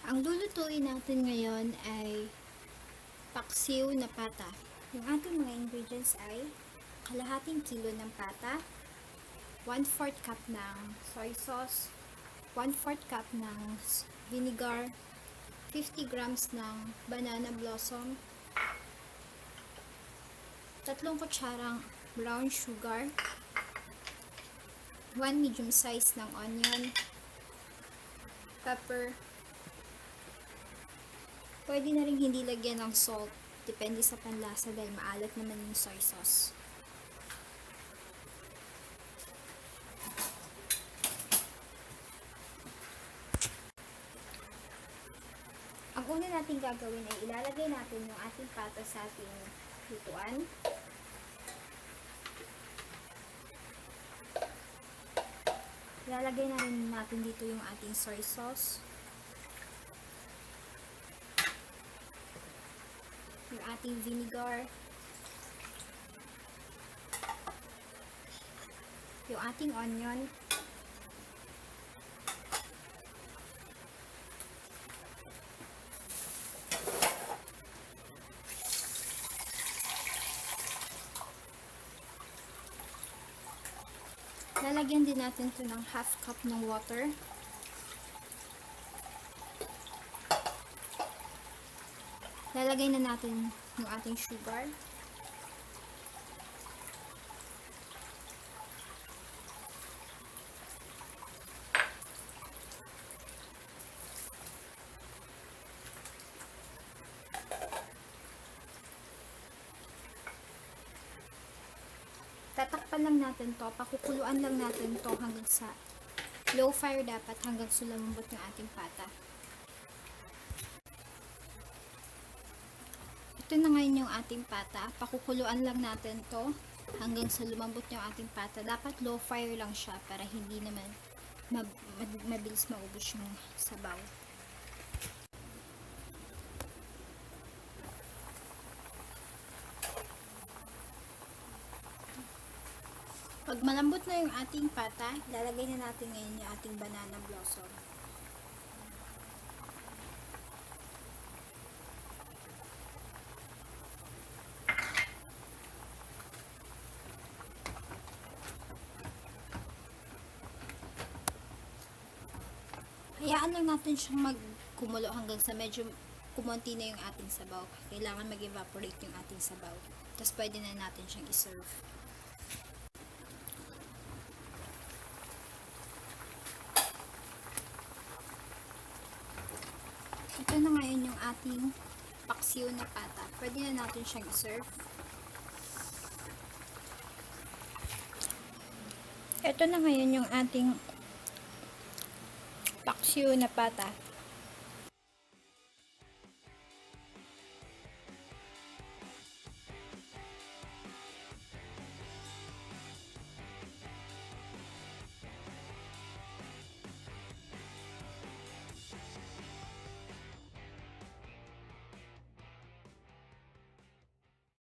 Ang lulutuin natin ngayon ay paksiw na pata. Yung ating mga ingredients ay kalahating kilo ng pata, 1/4 cup ng soy sauce, 1/4 cup ng vinegar, 50 grams ng banana blossom, 3 kutsarang brown sugar, 1 medium size ng onion, pepper. Pwede na rin hindi lagyan ng salt, depende sa panlasa dahil maalat naman yung soy sauce. Ang una natin gagawin ay ilalagay natin yung ating pata sa ating lutuan. Ilalagay na rin natin dito yung ating soy sauce, yung ating vinegar, yung ating onion, lalagyan din natin ito ng 1/2 cup ng water. Lalagay na natin yung ating sugar. Tatakpan lang natin to, pakukuluan lang natin to hanggang sa low fire dapat hanggang sa lumambot yung ating pata. Ito na ngayon yung ating pata, pakukuluan lang natin to hanggang sa lumambot yung ating pata. Dapat low fire lang siya para hindi naman mabilis maubos yung sabaw. Pag malambot na yung ating pata, lalagay na natin ngayon yung ating banana blossom. Hayaan lang natin siyang magkumulo hanggang sa medyo kumonti na yung ating sabaw. Kailangan mag-evaporate yung ating sabaw. Tapos pwede na natin siyang iserve. Ito na ngayon yung ating paksiw na pata. Pwede na natin siyang iserve. Ito na ngayon yung ating paksiw na pata.